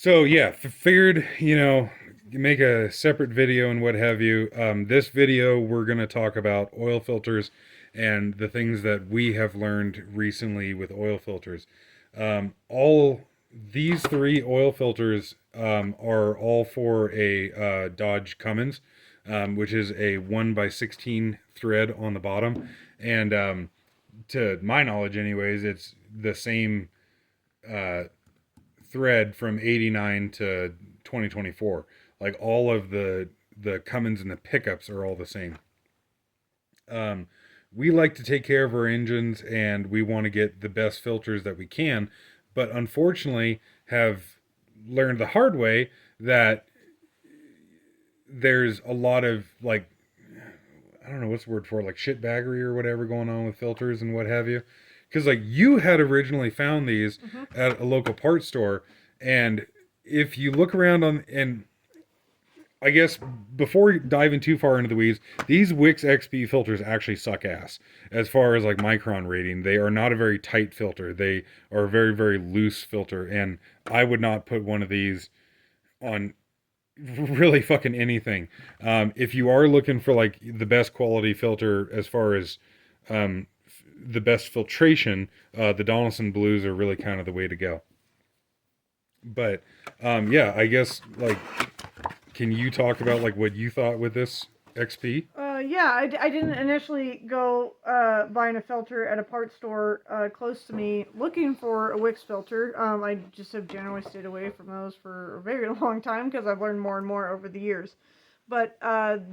So yeah, figured, make a separate video and what have you. This video we're gonna talk about oil filters and the things that we have learned recently with oil filters. All these three oil filters are all for a Dodge Cummins, which is a 1x16 thread on the bottom, and to my knowledge, anyways, it's the same uh, thread from 89 to 2024. Like all of the Cummins and the pickups are all the same. Um, we like to take care of our engines and we want to get the best filters that we can, but unfortunately have learned the hard way that there's a lot of like, I don't know what's the word for it, like shitbaggery or whatever going on with filters and what have you. Because like you had originally found these at a local parts store, and if you look around on, and I guess before diving too far into the weeds, these Wix XP filters actually suck ass as far as like Micron rating. They are not a very tight filter. They are a very, very loose filter, and I would not put one of these on really fucking anything. If you are looking for like the best quality filter as far as the best filtration, the Donaldson blues are really kind of the way to go. But yeah, I guess like, can you talk about like what you thought with this XP? Yeah, I didn't initially go buying a filter at a parts store close to me looking for a Wix filter. I just have generally stayed away from those for a very long time because I've learned more and more over the years. But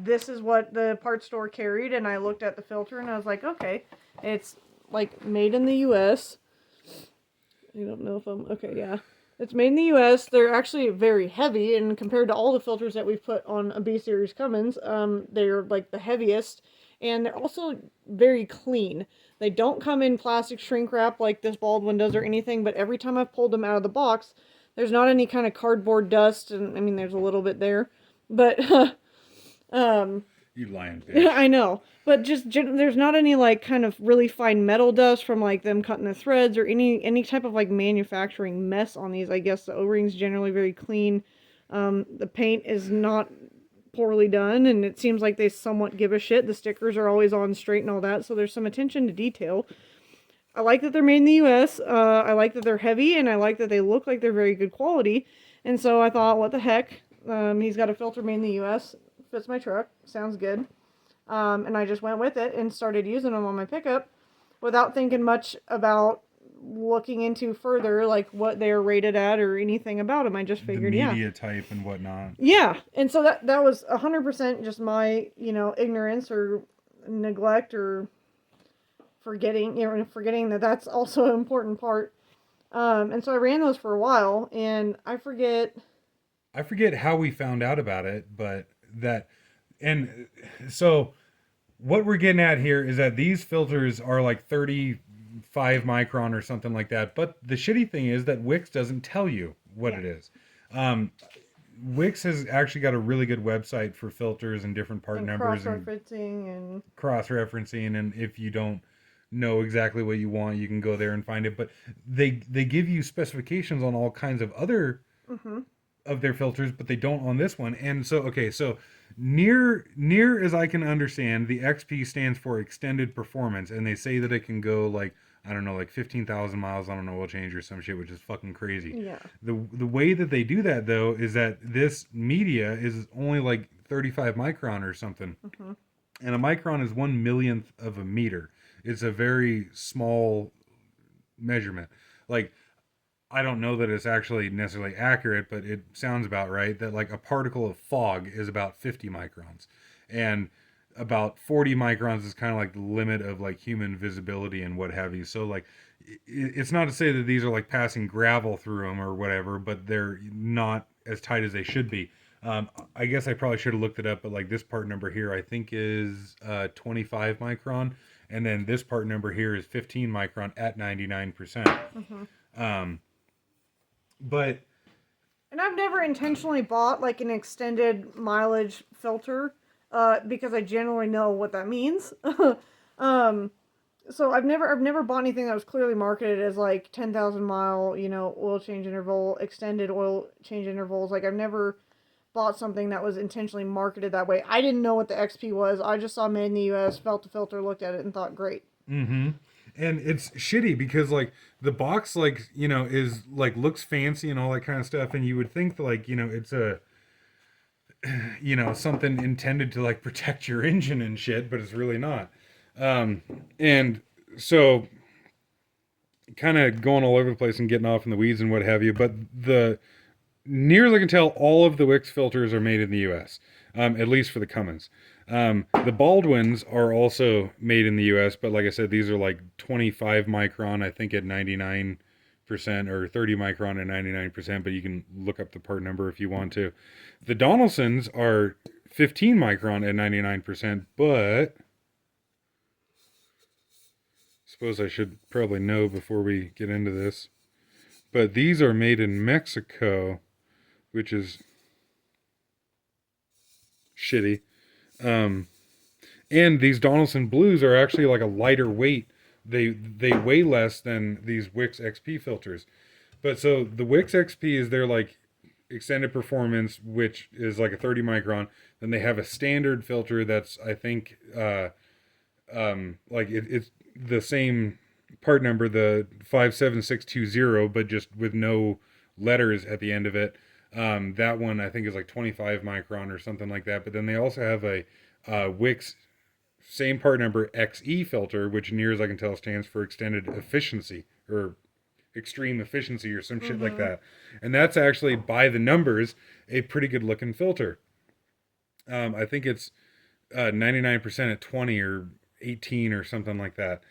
this is what the parts store carried, and I looked at the filter and I was like, okay, it's like made in the U.S. I don't know if I'm okay. Yeah, it's made in the U.S. They're actually very heavy, and compared to all the filters that we've put on a B series Cummins, they're like the heaviest, and they're also very clean. They don't come in plastic shrink wrap like this Baldwin does or anything, but every time I've pulled them out of the box, there's not any kind of cardboard dust, and I mean there's a little bit there, but um, You lying yeah, bitch. I know. But just there's not any like kind of really fine metal dust from like them cutting the threads or any type of like manufacturing mess on these. I guess the O-ring's generally very clean. The paint is not poorly done, and it seems like they somewhat give a shit. The stickers are always on straight and all that, so there's some attention to detail. I like that they're made in the U.S. I like that they're heavy, and I like that they look like they're very good quality. And so I thought, what the heck? He's got a filter made in the U.S. Fits my truck. Sounds good. And I just went with it and started using them on my pickup without thinking much about looking into further like what they're rated at or anything about them. I just The figured, yeah. media type and whatnot. Yeah. And so that was 100% just my, ignorance or neglect or forgetting that that's also an important part. And so I ran those for a while, and I forget how we found out about it, but that, and so what we're getting at here is that these filters are like 35 micron or something like that. But the shitty thing is that Wix doesn't tell you what yeah. it is. Um, Wix has actually got a really good website for filters and different part And numbers and cross-referencing and cross referencing. And if you don't know exactly what you want, you can go there and find it. But they give you specifications on all kinds of other mm-hmm. of their filters, but they don't on this one. And so, okay, so near as I can understand, the XP stands for extended performance, and they say that it can go like, I don't know, like 15,000 miles on an oil change or some shit, which is fucking crazy. Yeah. The way that they do that though is that this media is only like 35 micron or something, Mm-hmm. and a micron is 1 millionth of a meter. It's a very small measurement. Like, I don't know that it's actually necessarily accurate, but it sounds about right that like a particle of fog is about 50 microns. And about 40 microns is kind of like the limit of like human visibility and what have you. So like it's not to say that these are like passing gravel through them or whatever, but they're not as tight as they should be. I guess I probably should have looked it up, but like this part number here, I think is 25 micron, and then this part number here is 15 micron at 99%. Mm-hmm. Um, but And I've never intentionally bought like an extended mileage filter because I generally know what that means. um, So I've never bought anything that was clearly marketed as like 10,000 mile, oil change interval, extended oil change intervals. Like I've never bought something that was intentionally marketed that way. I didn't know what the XP was. I just saw made in the US, felt the filter, looked at it, and thought, great. Mm-hmm. And it's shitty because like the box like is like looks fancy and all that kind of stuff, and you would think that, like it's a something intended to like protect your engine and shit, but it's really not. And so kind of going all over the place and getting off in the weeds and what have you, but the near as I can tell, all of the Wix filters are made in the U.S., at least for the Cummins. The Baldwins are also made in the U.S., but like I said, these are like 25 micron, I think at 99%, or 30 micron at 99%, but you can look up the part number if you want to. The Donaldsons are 15 micron at 99%, but suppose I should probably know before we get into this. But these are made in Mexico, which is shitty. And these Donaldson Blues are actually like a lighter weight. They weigh less than these Wix XP filters. But so the Wix XP is their like extended performance, which is like a 30 micron. Then they have a standard filter that's I think like it's the same part number, the 57620, but just with no letters at the end of it. That one I think is like 25 micron or something like that. But then they also have a Wix same part number XE filter, which near as I can tell stands for extended efficiency or extreme efficiency or some shit like that. And that's actually by the numbers a pretty good looking filter. I think it's 99% at 20 or 18 or something like that.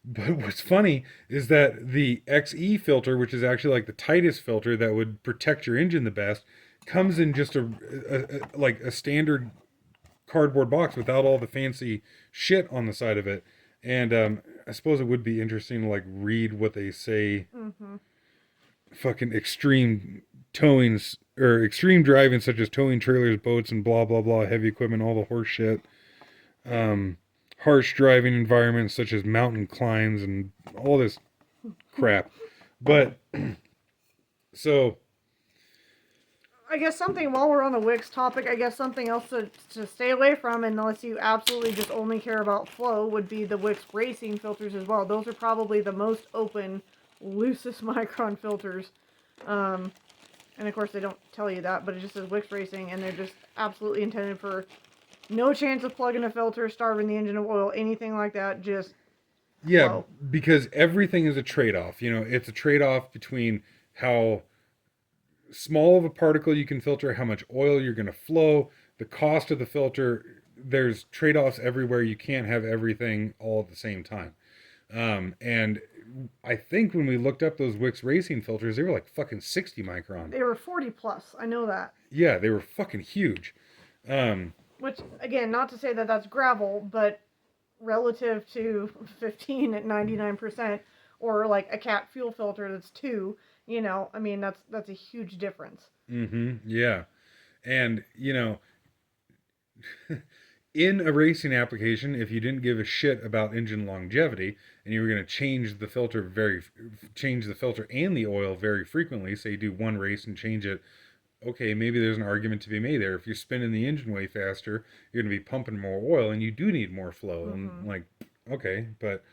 But what's funny is that the XE filter, which is actually like the tightest filter that would protect your engine the best, comes in just like a standard cardboard box without all the fancy shit on the side of it. And I suppose it would be interesting to like read what they say. Fucking extreme towings or extreme driving, such as towing trailers, boats, and blah blah blah, heavy equipment, all the horse shit. Harsh driving environments such as mountain climbs and all this crap. But so I guess something, while we're on the Wix topic, I guess something else to stay away from, unless you absolutely just only care about flow, would be the Wix racing filters as well. Those are probably the most open, loosest micron filters. And of course they don't tell you that, but it just says Wix racing, and they're just absolutely intended for no chance of plugging a filter, starving the engine of oil, anything like that. Just flow. Because everything is a trade-off. It's a trade-off between how small of a particle you can filter, how much oil you're going to flow, the cost of the filter. There's trade-offs everywhere. You can't have everything all at the same time. And I think when we looked up those Wix racing filters, they were like fucking 60 micron. They were 40 plus. I know that. Yeah, they were fucking huge. Which, again, not to say that that's gravel, but relative to 15 at 99%, or like a cat fuel filter that's 2, I mean, that's a huge difference. Yeah. And, in a racing application, if you didn't give a shit about engine longevity and you were going to change the filter and the oil very frequently, say you do one race and change it, okay, maybe there's an argument to be made there. If you're spinning the engine way faster, you're going to be pumping more oil and you do need more flow. And like, okay, but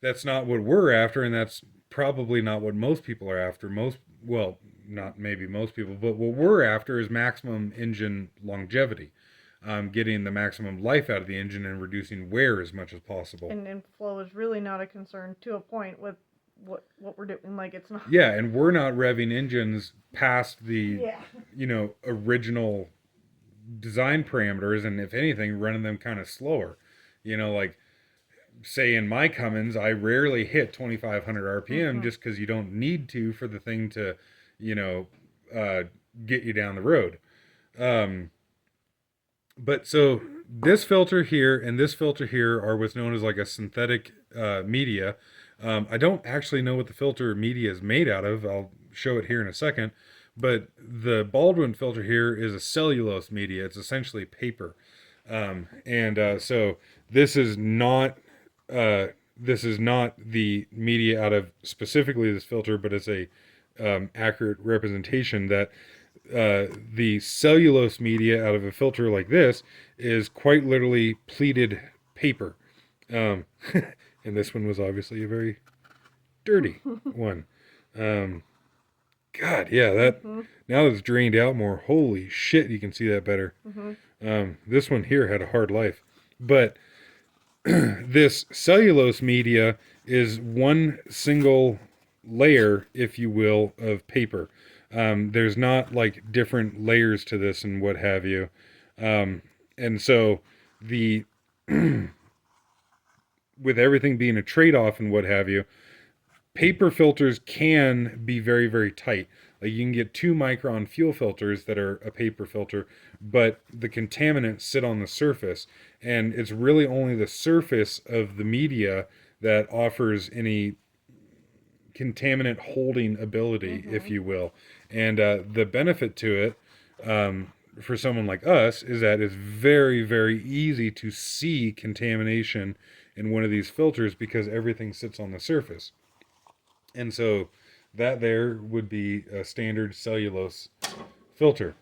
that's not what we're after, and that's probably not what most people are after. Not maybe most people, but what we're after is maximum engine longevity. Getting the maximum life out of the engine and reducing wear as much as possible. And flow is really not a concern to a point with what we're doing. Like, it's not. Yeah, and we're not revving engines past the original design parameters, and if anything, running them kind of slower. Like say in my Cummins, I rarely hit 2,500 RPM just because you don't need to for the thing to, get you down the road. But so this filter here and this filter here are what's known as like a synthetic media. I don't actually know what the filter media is made out of. I'll show it here in a second. But the Baldwin filter here is a cellulose media. It's essentially paper. So this is not this is not the media out of specifically this filter, but it's a accurate representation that the cellulose media out of a filter like this is quite literally pleated paper. And this one was obviously a very dirty one. God, yeah, that now that it's drained out more, holy shit, you can see that better. This one here had a hard life. But this cellulose media is one single layer, if you will, of paper. There's not like different layers to this and what have you. And so the with everything being a trade-off and what have you, paper filters can be very, very tight. Like you can get 2 micron fuel filters that are a paper filter, but the contaminants sit on the surface, and it's really only the surface of the media that offers any contaminant holding ability, if you will. And the benefit to it for someone like us is that it's very, very easy to see contamination in one of these filters because everything sits on the surface. And so that there would be a standard cellulose filter.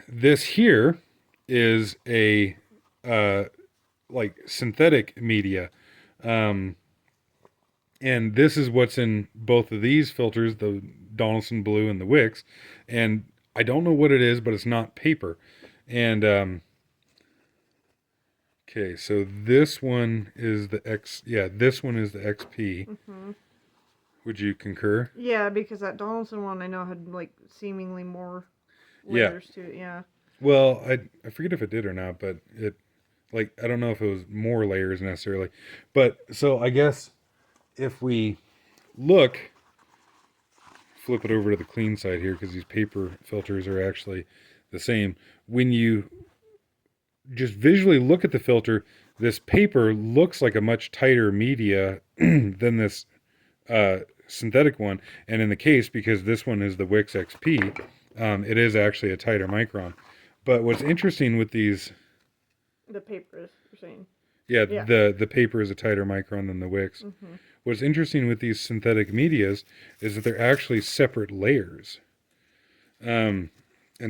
This here is a like synthetic media. And this is what's in both of these filters, the Donaldson Blue and the Wix. And I don't know what it is, but it's not paper. And okay, so this one is the this one is the XP. Would you concur? Yeah, because that Donaldson one I know had like seemingly more layers to it. Yeah. Well, I forget if it did or not, but it like I don't know if it was more layers necessarily. But so I guess if we flip it over to the clean side here because these paper filters are actually the same. When you just visually look at the filter, this paper looks like a much tighter media than this synthetic one. And in the case, because this one is the Wix XP, it is actually a tighter micron. But what's interesting with these... The paper, you're saying. Yeah, the paper is a tighter micron than the Wix. What's interesting with these synthetic medias is that they're actually separate layers. And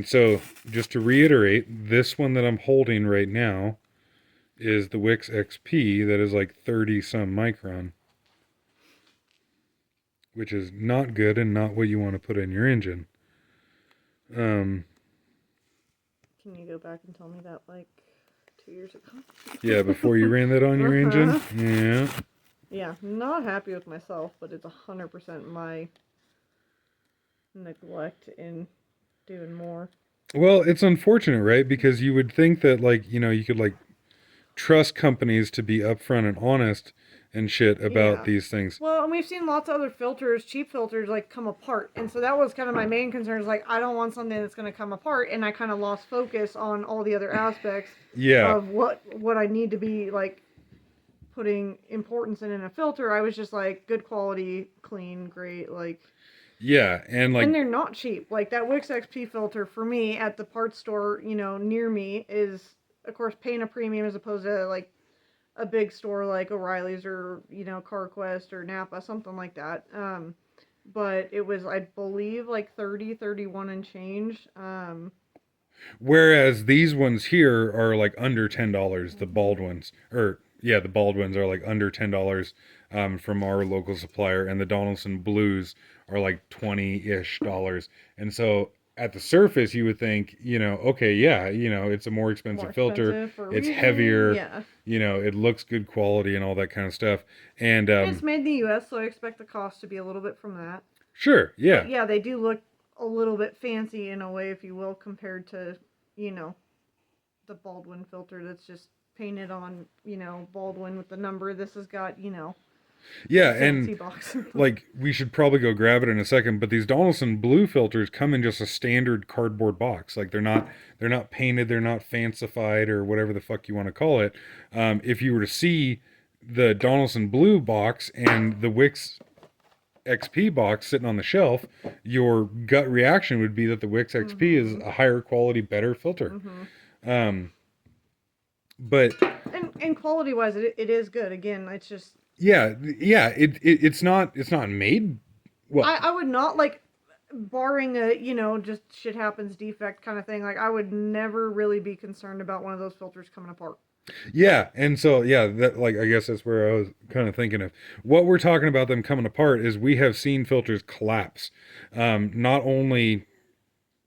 so, just to reiterate, this one that I'm holding right now is the Wix XP that is like 30-some micron. Which is not good and not what you want to put in your engine. Can you go back and tell me that like 2 years ago? Yeah, before you ran that on your engine? Yeah. Yeah, not happy with myself, but it's 100% my neglect in doing more. Well, it's unfortunate, right? Because you would think that, like, you know, you could, like, trust companies to be upfront and honest and shit about these things. Well, and we've seen lots of other filters, cheap filters, like, come apart. And so that was kind of my main concern is, like, I don't want something that's going to come apart. And I kind of lost focus on all the other aspects of what I need to be, like, putting importance in a filter. I was just, like, good quality, clean, great, like... Yeah, and, like... And they're not cheap. Like, that Wix XP filter, for me, at the parts store, you know, near me, is, of course, paying a premium as opposed to, like, a big store like O'Reilly's or, you know, CarQuest or Napa, something like that. But it was, I believe, like 31 and change. Whereas these ones here are like under $10, the Baldwins. Or, yeah, the Baldwins are like under $10 from our local supplier. And the Donaldson Blues are like $20-ish. And so... at the surface, you would think, you know, okay, yeah, you know, it's a more expensive filter. It's heavier. Yeah. You know, it looks good quality and all that kind of stuff. And it's made in the U.S., so I expect the cost to be a little bit from that. Sure, yeah. But yeah, they do look a little bit fancy in a way, if you will, compared to, you know, the Baldwin filter that's just painted on, you know, Baldwin with the number. This has got, you know... Yeah, and like we should probably go grab it in a second, but these Donaldson Blue filters come in just a standard cardboard box. Like they're not painted, they're not fancified or whatever the fuck you want to call it. If you were to see the Donaldson Blue box and the Wix XP box sitting on the shelf, your gut reaction would be that the Wix XP is a higher quality, better filter. but And quality wise, it is good. Again, it's just it's not made well. I would not like, barring a just shit happens defect kind of thing. Like I would never really be concerned about one of those filters coming apart. Yeah, and so that like I guess that's where I was kind of thinking of what we're talking about them coming apart is we have seen filters collapse, not only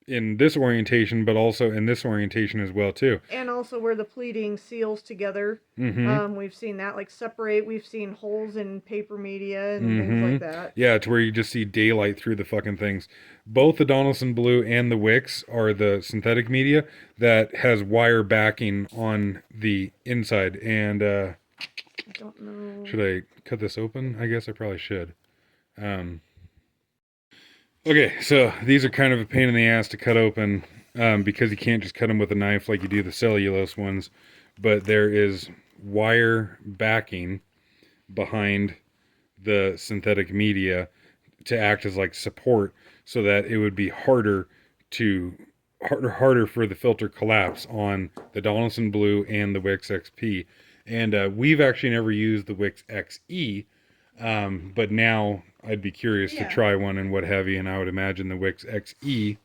in this orientation but also in this orientation as well too. And also where the pleating seals together, we've seen that like separate. We've seen holes in paper media and things like that. Yeah, to where you just see daylight through the fucking things. Both the Donaldson Blue and the Wix are the synthetic media that has wire backing on the inside. And I don't know. should I cut this open? I guess I probably should. Okay, so these are kind of a pain in the ass to cut open because you can't just cut them with a knife like you do the cellulose ones. But there is wire backing behind the synthetic media to act as like support so that it would be harder for the filter collapse on the Donaldson Blue and the Wix XP. And we've actually never used the Wix XE, but now I'd be curious to try one and what have you, and I would imagine the Wix XE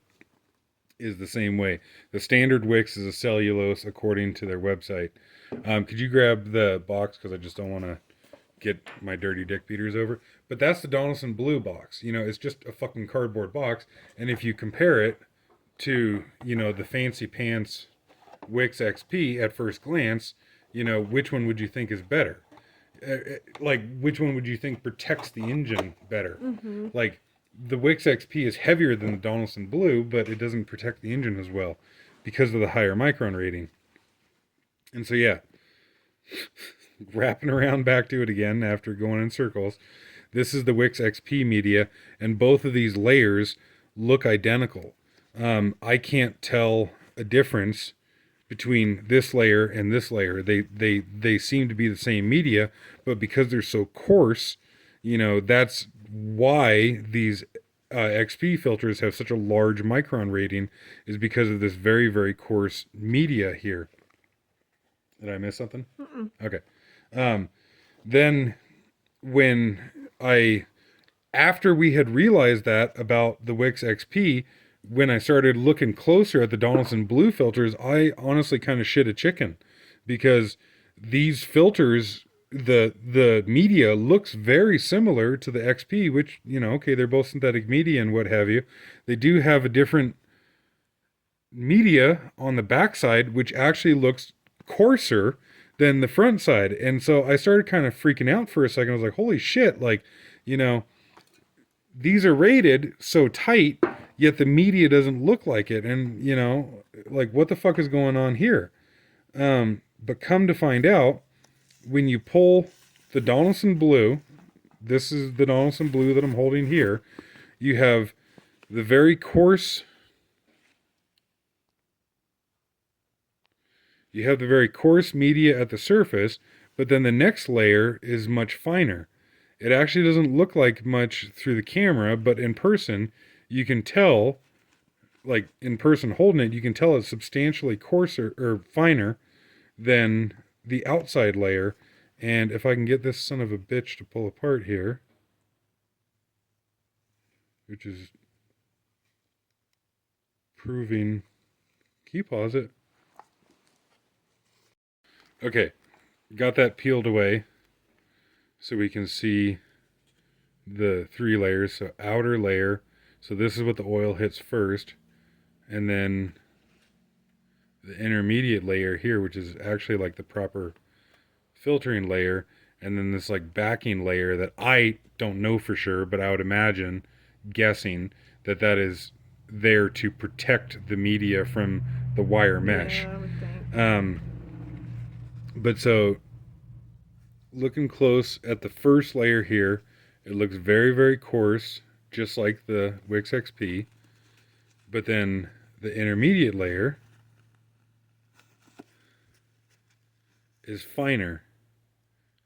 is the same way. The standard Wix is a cellulose according to their website. Could you grab the box, because I just don't want to get my dirty dick beaters over. But that's the Donaldson Blue box. It's just a fucking cardboard box. And if you compare it to, the fancy pants Wix XP at first glance, which one would you think is better? Like, which one would you think protects the engine better? Like, the Wix XP is heavier than the Donaldson Blue, but it doesn't protect the engine as well because of the higher Micron rating. And so, wrapping around back to it again after going in circles. This is the Wix XP media, and both of these layers look identical. I can't tell a difference between this layer and this layer. They seem to be the same media, but because they're so coarse, that's why these XP filters have such a large Micron rating, is because of this very, very coarse media here. Did I miss something? Okay. Then after we had realized that about the Wix XP, when I started looking closer at the Donaldson Blue filters, I honestly kind of shit a chicken, because these filters, the media looks very similar to the XP, which, okay, they're both synthetic media and what have you. They do have a different media on the backside, which actually looks coarser than the front side. And so I started kind of freaking out for a second. I was like, holy shit, like, these are rated so tight, yet the media doesn't look like it. And, like, what the fuck is going on here? But come to find out, when you pull the Donaldson Blue, this is the Donaldson Blue that I'm holding here, you have the very coarse media at the surface, but then the next layer is much finer. It actually doesn't look like much through the camera, but in person, you can tell, like in person holding it, you can tell it's substantially coarser or finer than the outside layer. And if I can get this son of a bitch to pull apart here, which is proving, can you pause it? Okay, got that peeled away so we can see the three layers. So outer layer, so this is what the oil hits first, and then the intermediate layer here, which is actually like the proper filtering layer, and then this like backing layer that I don't know for sure, but I would imagine, guessing, that is there to protect the media from the wire mesh. Yeah, I would think. But so, looking close at the first layer here, it looks very, very coarse, just like the Wix XP. But then the intermediate layer is finer,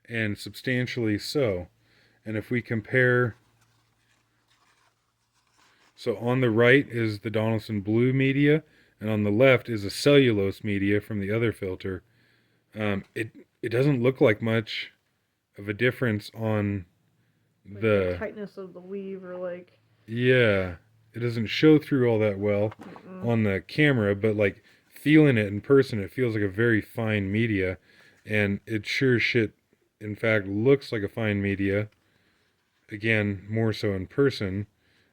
and substantially so. And if we compare, so on the right is the Donaldson Blue media, and on the left is a cellulose media from the other filter. It doesn't look like much of a difference on Like the the tightness of the weave, or like. yeah. It doesn't show through all that well Mm-mm. on the camera, but like feeling it in person, it feels like a very fine media, and it sure shit, in fact, looks like a fine media. Again, more so in person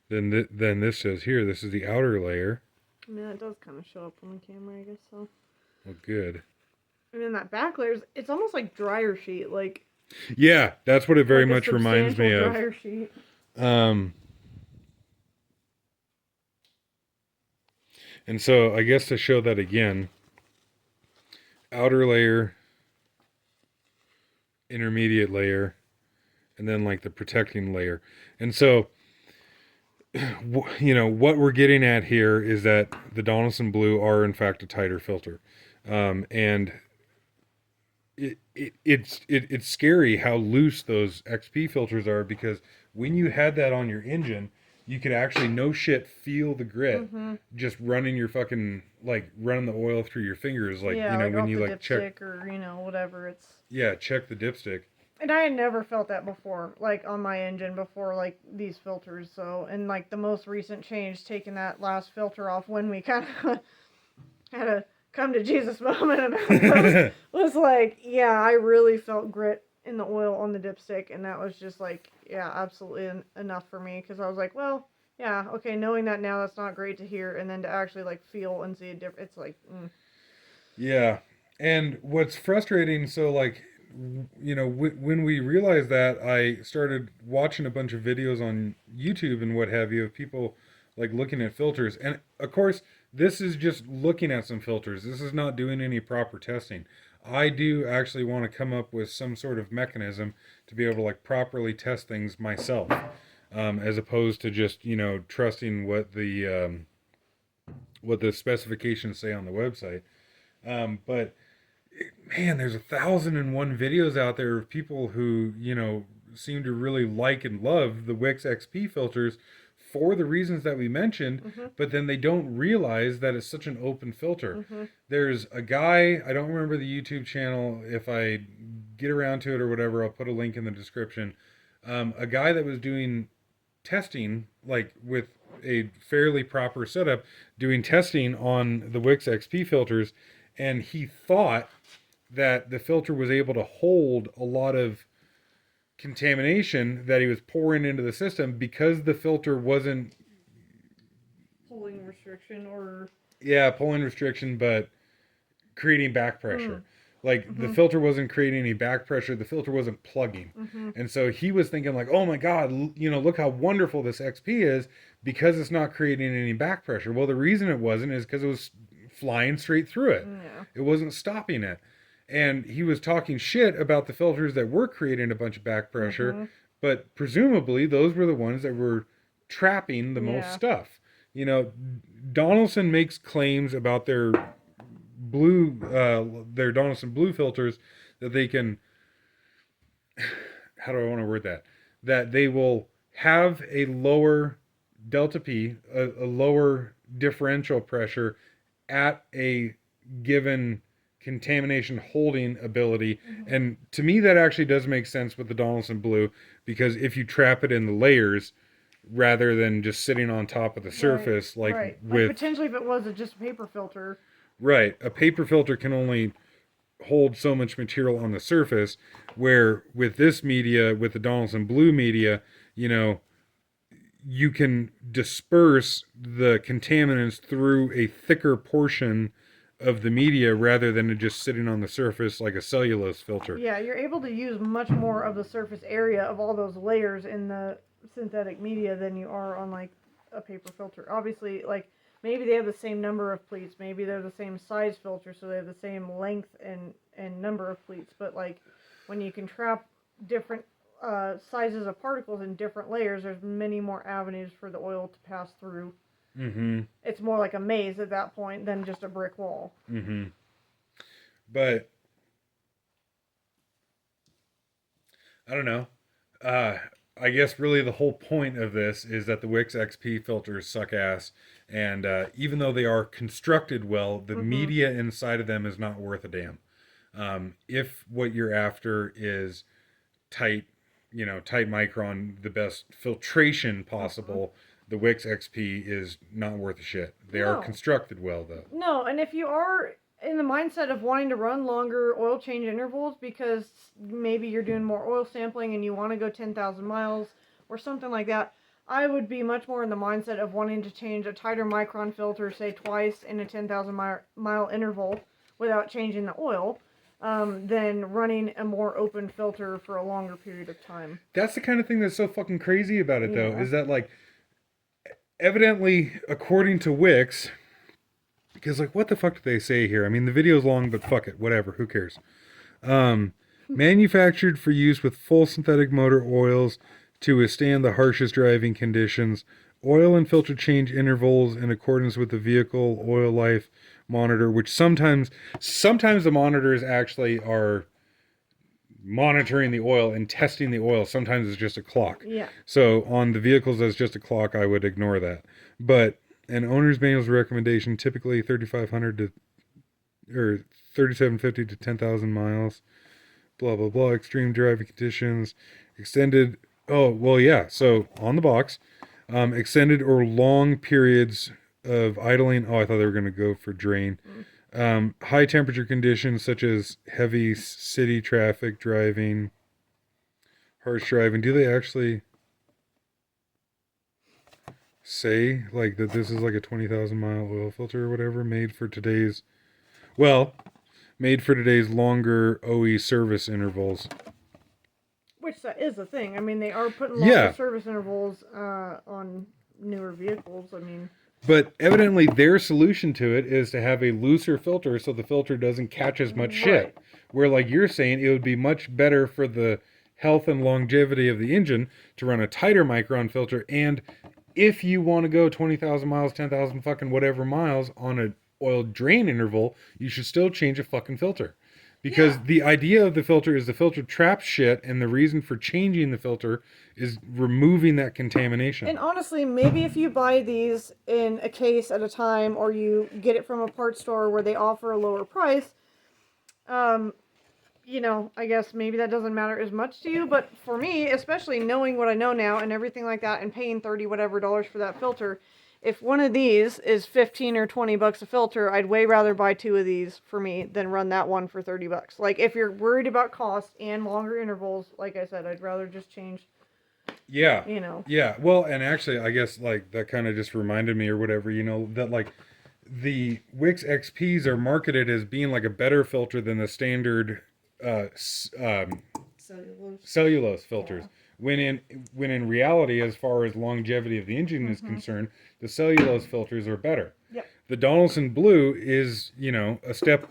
than this says here. This is the outer layer. I mean, that does kind of show up on the camera, I guess so. Well, good. And then that back layer, it's almost like dryer sheet, like. Yeah, that's what it very like much reminds me of. Dryer sheet. And so I guess to show that again, outer layer, intermediate layer, and then like the protecting layer. And so, what we're getting at here is that the Donaldson Blue are in fact a tighter filter. And it's scary how loose those XP filters are, because when you had that on your engine, you could actually no shit feel the grit just running your fucking running the oil through your fingers, like when you check or whatever it's. Yeah, check the dipstick. And I had never felt that before, like on my engine before, like these filters. So, and like the most recent change, taking that last filter off when we kind of had a come to Jesus moment about those, was like, yeah, I really felt grit in the oil on the dipstick, and that was just like, yeah, absolutely enough for me, because I was like, well, yeah, okay, knowing that now, that's not great to hear, and then to actually like feel and see a difference, it's like, Yeah, and what's frustrating, so like, when we realized that, I started watching a bunch of videos on YouTube and what have you of people like looking at filters, and of course, this is just looking at some filters. This is not doing any proper testing. I do actually want to come up with some sort of mechanism to be able to like properly test things myself, as opposed to just trusting what the specifications say on the website. But man, there's 1,001 videos out there of people who seem to really like and love the Wix XP filters for the reasons that we mentioned, but then they don't realize that it's such an open filter. There's a guy, I don't remember the YouTube channel. If I get around to it or whatever, I'll put a link in the description. A guy that was doing testing, like with a fairly proper setup, doing testing on the Wix XP filters, and he thought that the filter was able to hold a lot of contamination that he was pouring into the system, because the filter wasn't pulling restriction but creating back pressure. The filter wasn't creating any back pressure, the filter wasn't plugging. And so he was thinking like, oh my god, look how wonderful this XP is, because it's not creating any back pressure. Well, the reason it wasn't is because it was flying straight through it. It wasn't stopping it. And he was talking shit about the filters that were creating a bunch of back pressure, but presumably those were the ones that were trapping the most stuff. Donaldson makes claims about their Donaldson Blue filters that they can, how do I want to word that? That they will have a lower delta P, a lower differential pressure at a given contamination holding ability. And to me, that actually does make sense with the Donaldson Blue, because if you trap it in the layers rather than just sitting on top of the surface, like potentially if it was just a paper filter. Right. A paper filter can only hold so much material on the surface, where with this media, with the Donaldson Blue media, you can disperse the contaminants through a thicker portion of the media rather than just sitting on the surface like a cellulose filter. Yeah, you're able to use much more of the surface area of all those layers in the synthetic media than you are on like a paper filter. Obviously, like maybe they have the same number of pleats, maybe they're the same size filter, so they have the same length and number of pleats, but like when you can trap different sizes of particles in different layers, there's many more avenues for the oil to pass through. It's more like a maze at that point than just a brick wall. But I don't know. I guess really the whole point of this is that the Wix XP filters suck ass, and even though they are constructed well, the media inside of them is not worth a damn. If what you're after is tight, tight micron, the best filtration possible, the Wix XP is not worth a shit. They are No. constructed well, though. No, and if you are in the mindset of wanting to run longer oil change intervals because maybe you're doing more oil sampling and you want to go 10,000 miles or something like that, I would be much more in the mindset of wanting to change a tighter micron filter, say twice in a 10,000 mile interval without changing the oil, than running a more open filter for a longer period of time. That's the kind of thing that's so fucking crazy about it, though, Yeah. is that, like, evidently, according to Wix, because, like, what the fuck do they say here? I mean, the video's long, but fuck it, whatever, who cares? Manufactured for use with full synthetic motor oils to withstand the harshest driving conditions. Oil and filter change intervals in accordance with the vehicle oil life monitor, which sometimes the monitors actually are monitoring the oil and testing the oil. Sometimes it's just a clock. Yeah. So on the vehicles that's just a clock, I would ignore that. But an owner's manual's recommendation, typically 3,500 to or 3,750 to 10,000 miles. Blah blah blah. Extreme driving conditions, extended. Oh well, yeah. So on the box, extended or long periods of idling. Oh, I thought they were going to go for drain. High temperature conditions such as heavy city traffic driving, harsh driving. Do they actually say like that this is like a 20,000 mile oil filter or whatever made for today's longer OE service intervals? Which that is a thing. I mean, they are putting longer service intervals on newer vehicles. I mean, but evidently their solution to it is to have a looser filter so the filter doesn't catch as much shit. Where, like you're saying, it would be much better for the health and longevity of the engine to run a tighter micron filter. And if you want to go 20,000 miles, 10,000 fucking whatever miles on a oil drain interval, you should still change a fucking filter. Because the idea of the filter is the filter traps shit, and the reason for changing the filter is removing that contamination. And honestly, maybe if you buy these in a case at a time, or you get it from a parts store where they offer a lower price, I guess maybe that doesn't matter as much to you. But for me, especially knowing what I know now and everything like that, and paying $30 whatever for that filter, if one of these is 15 or 20 bucks a filter, I'd way rather buy two of these for me than run that one for 30 bucks. Like, if you're worried about cost and longer intervals, like I said, I'd rather just change. Yeah. Yeah. Well, and actually, I guess, like, that kind of just reminded me or whatever, that, like, the Wix XPs are marketed as being, like, a better filter than the standard cellulose filters. Yeah. When in reality, as far as longevity of the engine is concerned, the cellulose filters are better. Yep. The Donaldson Blue is, a step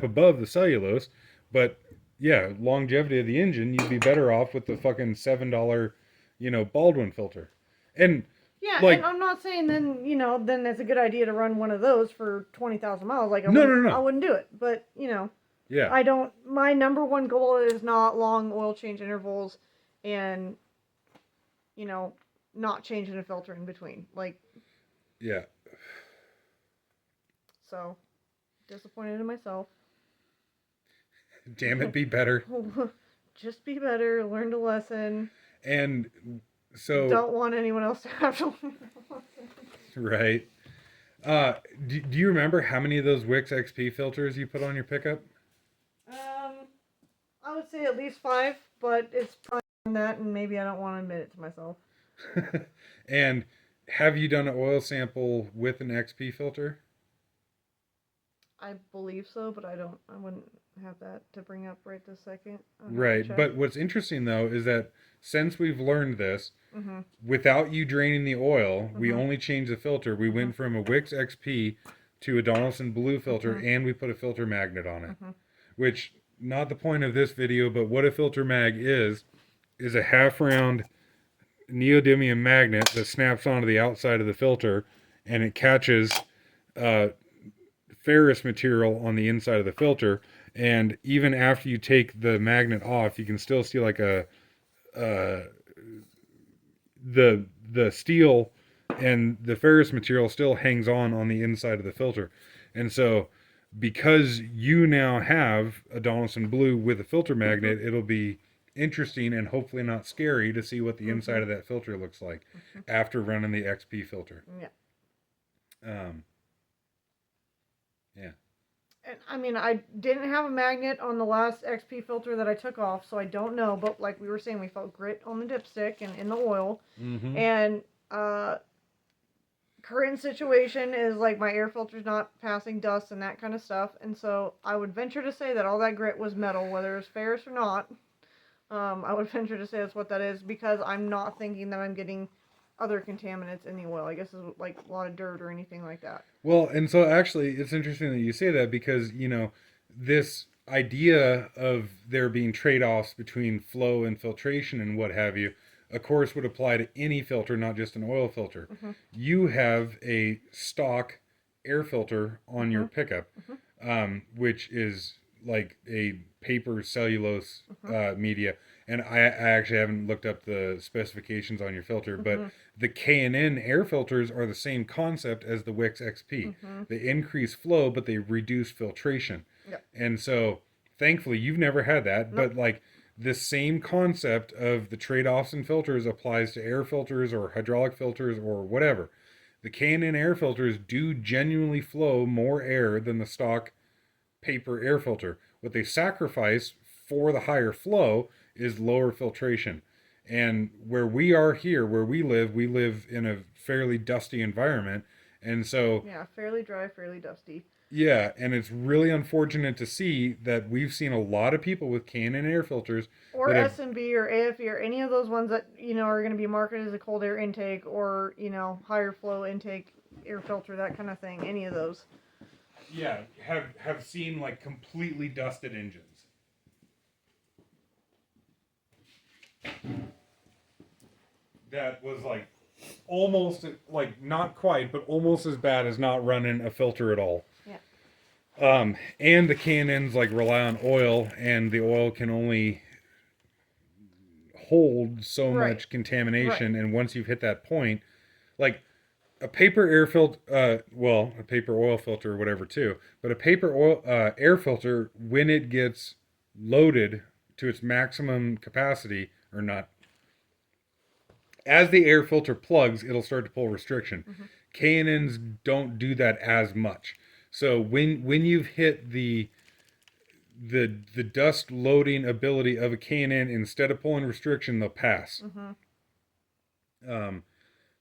above the cellulose, but yeah, longevity of the engine, you'd be better off with the fucking $7, Baldwin filter. And yeah, like, and I'm not saying then it's a good idea to run one of those for 20,000 miles. Like, no. I wouldn't do it. But, yeah. My number one goal is not long oil change intervals and, not changing a filter in between. Like, yeah. So, disappointed in myself. Damn it, be better. Just be better, learn a lesson. And so... Don't want anyone else to have to learn a lesson. Right. Do you remember how many of those Wix XP filters you put on your pickup? I would say at least 5, but it's probably more than that, and maybe I don't want to admit it to myself. And have you done an oil sample with an XP filter? I believe so, but I wouldn't have that to bring up right this second. Right, but what's interesting though is that since we've learned this, without you draining the oil, we only changed the filter. We went from a Wix XP to a Donaldson Blue filter, and we put a filter magnet on it. Which, not the point of this video, but what a filter mag is a half-round neodymium magnet that snaps onto the outside of the filter, and it catches ferrous material on the inside of the filter. And even after you take the magnet off, you can still see like the steel and the ferrous material still hangs on the inside of the filter. And so because you now have a Donaldson Blue with a filter magnet, it'll be interesting and hopefully not scary to see what the inside of that filter looks like after running the XP filter. Yeah. Um, yeah. And, I mean, I didn't have a magnet on the last XP filter that I took off, so I don't know. But like we were saying, we felt grit on the dipstick and in the oil. Mm-hmm. And current situation is like my air filter's not passing dust and that kind of stuff. And so I would venture to say that all that grit was metal, whether it's ferrous or not. I would venture to say that's what that is, because I'm not thinking that I'm getting other contaminants in the oil. I guess it's like a lot of dirt or anything like that. Well, and so actually, it's interesting that you say that because, this idea of there being trade offs between flow and filtration and what have you, of course, would apply to any filter, not just an oil filter. You have a stock air filter on your pickup, which is like a paper cellulose media. And I actually haven't looked up the specifications on your filter, but the K&N air filters are the same concept as the Wix XP. They increase flow, but they reduce filtration. Yep. And so, thankfully, you've never had that. Nope. But like the same concept of the trade-offs in filters applies to air filters or hydraulic filters or whatever. The K&N air filters do genuinely flow more air than the stock paper air filter. What they sacrifice for the higher flow is lower filtration. And where we are here, where we live in a fairly dusty environment. And so... Yeah, fairly dry, fairly dusty. Yeah, and it's really unfortunate to see that we've seen a lot of people with K&N air filters. Or SMB or AFE or any of those ones that, are going to be marketed as a cold air intake or, higher flow intake air filter, that kind of thing. Any of those. Yeah, have seen like completely dusted engines. That was like almost, like not quite, but almost as bad as not running a filter at all. Yeah. And the K&Ns like rely on oil, and the oil can only hold so much contamination. And once you've hit that point, like a paper air filter, a paper oil filter or whatever too, but a paper oil air filter, when it gets loaded to its maximum capacity, or not, as the air filter plugs, it'll start to pull restriction. K&Ns don't do that as much. So when you've hit the dust loading ability of a K&N, instead of pulling restriction, they'll pass.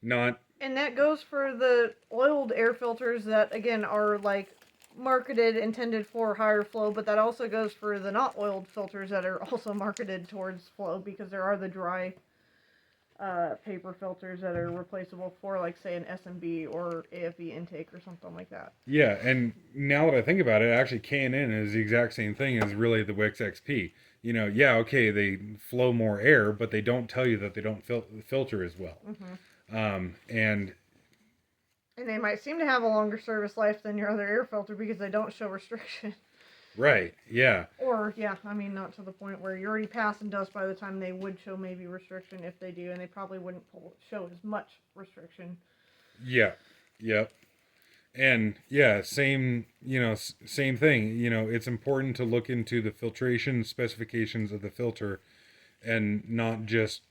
Not. And that goes for the oiled air filters that, again, are like marketed, intended for higher flow, but that also goes for the not oiled filters that are also marketed towards flow, because there are the dry paper filters that are replaceable for, like, say, an SMB or AFE intake or something like that. Yeah, and now that I think about it, actually K&N is the exact same thing as really the Wix XP. Okay, they flow more air, but they don't tell you that they don't filter as well. And they might seem to have a longer service life than your other air filter because they don't show restriction. Right, yeah. Or, not to the point where you're already passing dust by the time they would show maybe restriction, if they do, and they probably wouldn't show as much restriction. Yeah, yep. And, yeah, same thing. It's important to look into the filtration specifications of the filter and not just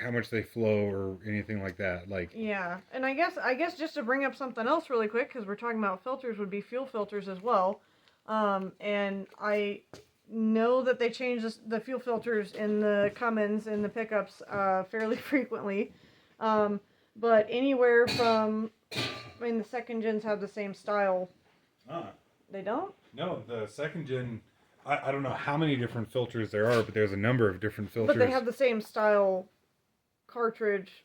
how much they flow or anything like that. Yeah, and I guess just to bring up something else really quick, because we're talking about filters, would be fuel filters as well. And I know that they change the fuel filters in the Cummins and the pickups fairly frequently. But anywhere from, the second gens have the same style. They don't? No, the second gen, I don't know how many different filters there are, but there's a number of different filters. But they have the same style cartridge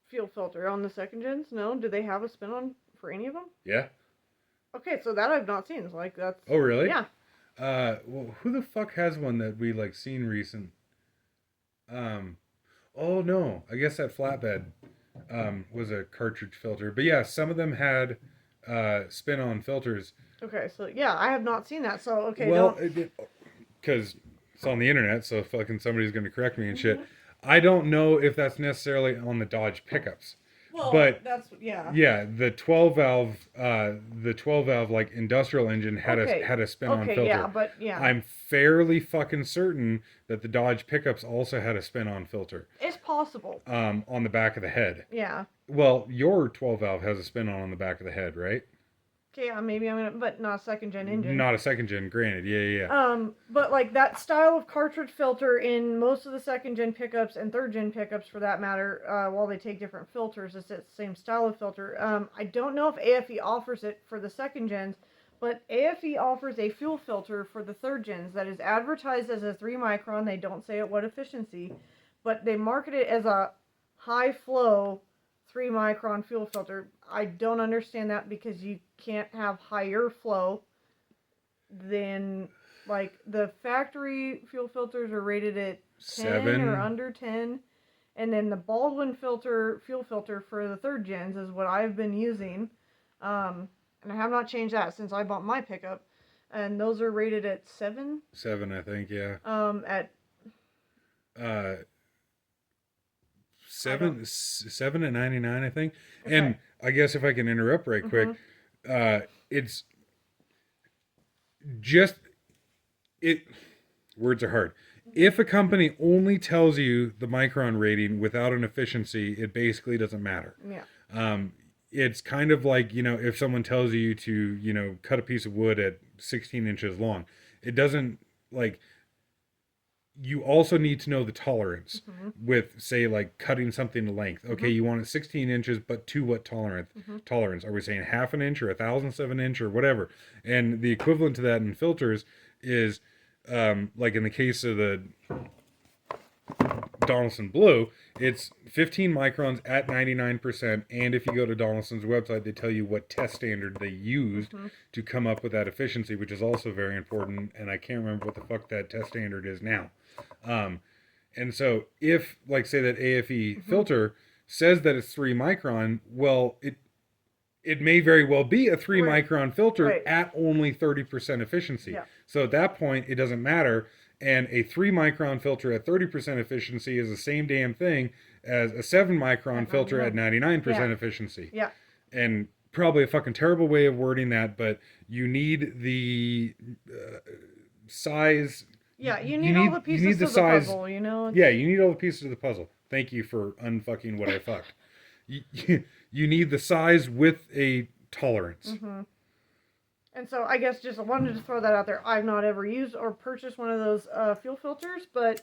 fuel filter on the second gens. No, do they have a spin on for any of them? Yeah. Okay, so that I've not seen. It's like that's. Oh really? Yeah. Well, who the fuck has one that we seen recent? Oh no, I guess that flatbed was a cartridge filter, but yeah, some of them had spin on filters. Okay, so yeah, I have not seen that. So okay, well, because it's on the internet, so fucking somebody's gonna correct me and shit. I don't know if that's necessarily on the Dodge pickups. Well, but that's yeah. yeah, the 12 valve like industrial engine had a spin-on filter. Yeah, but yeah, I'm fairly fucking certain that the Dodge pickups also had a spin-on filter. it's possible. On the back of the head. Yeah. Well, your 12 valve has a spin-on the back of the head, right? Okay, yeah, maybe I'm gonna, but not a second gen engine. Not a second gen, granted. Yeah. But like that style of cartridge filter in most of the second gen pickups and third gen pickups, for that matter, while they take different filters, it's the same style of filter. I don't know if AFE offers it for the second gens, but AFE offers a fuel filter for the third gens that is advertised as a 3 micron. They don't say at what efficiency, but they market it as a high flow 3 micron fuel filter. I don't understand that, because you can't have higher flow than, like, the factory fuel filters are rated at 10 7 or under 10, and then the Baldwin fuel filter for the third gens is what I've been using, and I have not changed that since I bought my pickup, and those are rated at 7. 7, I think. Yeah. At 7 at 99, I think. Okay. And I guess if I can interrupt right quick, it's just words are hard. If a company only tells you the micron rating without an efficiency, it basically doesn't matter. Yeah. It's kind of like, if someone tells you to, cut a piece of wood at 16 inches long, it doesn't, like, you also need to know the tolerance with, say, like cutting something to length. Okay, you want it 16 inches, but to what tolerance? Tolerance. Are we saying half an inch or 1/1000 of an inch or whatever? And the equivalent to that in filters is, like in the case of the Donaldson Blue, it's 15 microns at 99%. And if you go to Donaldson's website, they tell you what test standard they used to come up with that efficiency, which is also very important. And I can't remember what the fuck that test standard is now. And so if, like, say that AFE filter says that it's 3 micron, well, it may very well be a 3 micron filter at only 30% efficiency. Yeah. So at that point, it doesn't matter. And a 3 micron filter at 30% efficiency is the same damn thing as a 7 micron filter at 99% efficiency. Yeah. And probably a fucking terrible way of wording that, but you need the size. Yeah, you need all the pieces of the puzzle, you know? Yeah, you need all the pieces of the puzzle. Thank you for unfucking what I fucked. You need the size with a tolerance. And so I guess just wanted to throw that out there. I've not ever used or purchased one of those fuel filters, but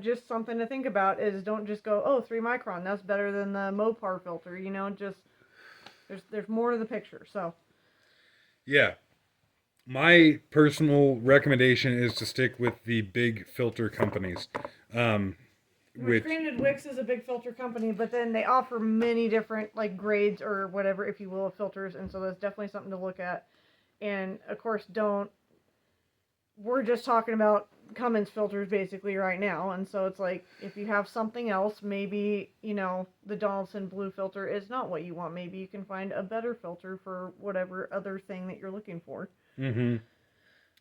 just something to think about is don't just go, oh, 3 micron, that's better than the Mopar filter, you know? Just there's more to the picture. So yeah. My personal recommendation is to stick with the big filter companies. Granted, Wix is a big filter company, but then they offer many different, like, grades or whatever, if you will, of filters, and so that's definitely something to look at. And of course, we're just talking about Cummins filters basically right now, and so it's like, if you have something else, maybe, the Donaldson Blue filter is not what you want. Maybe you can find a better filter for whatever other thing that you're looking for.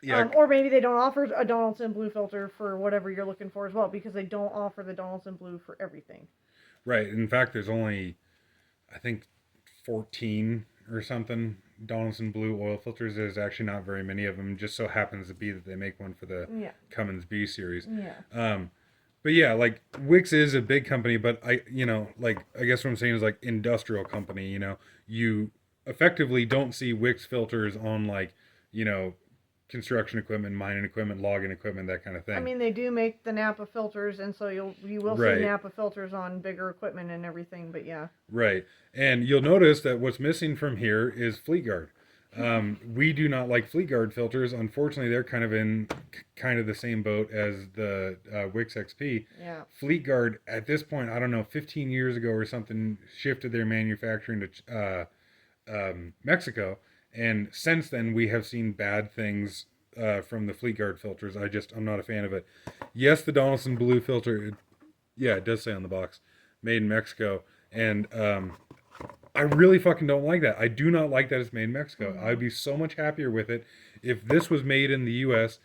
Yeah. Or maybe they don't offer a Donaldson Blue filter for whatever you're looking for as well, because they don't offer the Donaldson Blue for everything. Right. In fact, there's only, I think, 14 or something Donaldson Blue oil filters. There's actually not very many of them. Just so happens to be that they make one for the Cummins B series. Yeah. But yeah, like, Wix is a big company, but I guess what I'm saying is, like, industrial company, you effectively don't see Wix filters on, like, construction equipment, mining equipment, logging equipment, that kind of thing. I mean, they do make the Napa filters, and so you will see Napa filters on bigger equipment and everything, but yeah. Right. And you'll notice that what's missing from here is Fleetguard. We do not like Fleetguard filters. Unfortunately, they're kind of in the same boat as the Wix XP. Yeah. Fleetguard, at this point, I don't know, 15 years ago or something, shifted their manufacturing to Mexico. And since then, we have seen bad things from the Fleetguard filters. I'm not a fan of it. Yes, the Donaldson Blue filter, it does say on the box, made in Mexico. And I really fucking don't like that. I do not like that it's made in Mexico. I'd be so much happier with it if this was made in the U.S.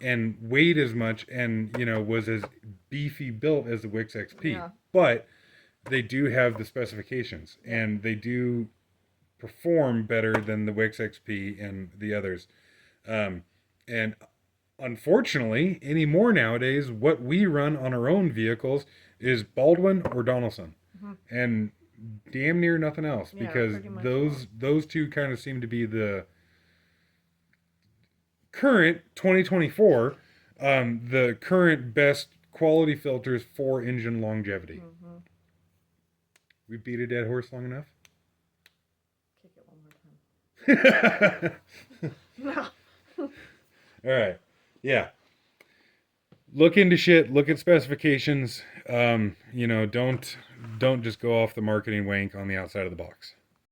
and weighed as much and, was as beefy built as the Wix XP. Yeah. But they do have the specifications, and they do perform better than the Wix XP and the others. And unfortunately, anymore nowadays, what we run on our own vehicles is Baldwin or Donaldson, and damn near nothing else, Yeah, because pretty much those two kind of seem to be the current 2024, the current best quality filters for engine longevity. We beat a dead horse long enough. Kick it one more time. All right. Yeah. Look into shit. Look at specifications. Don't just go off the marketing wank on the outside of the box.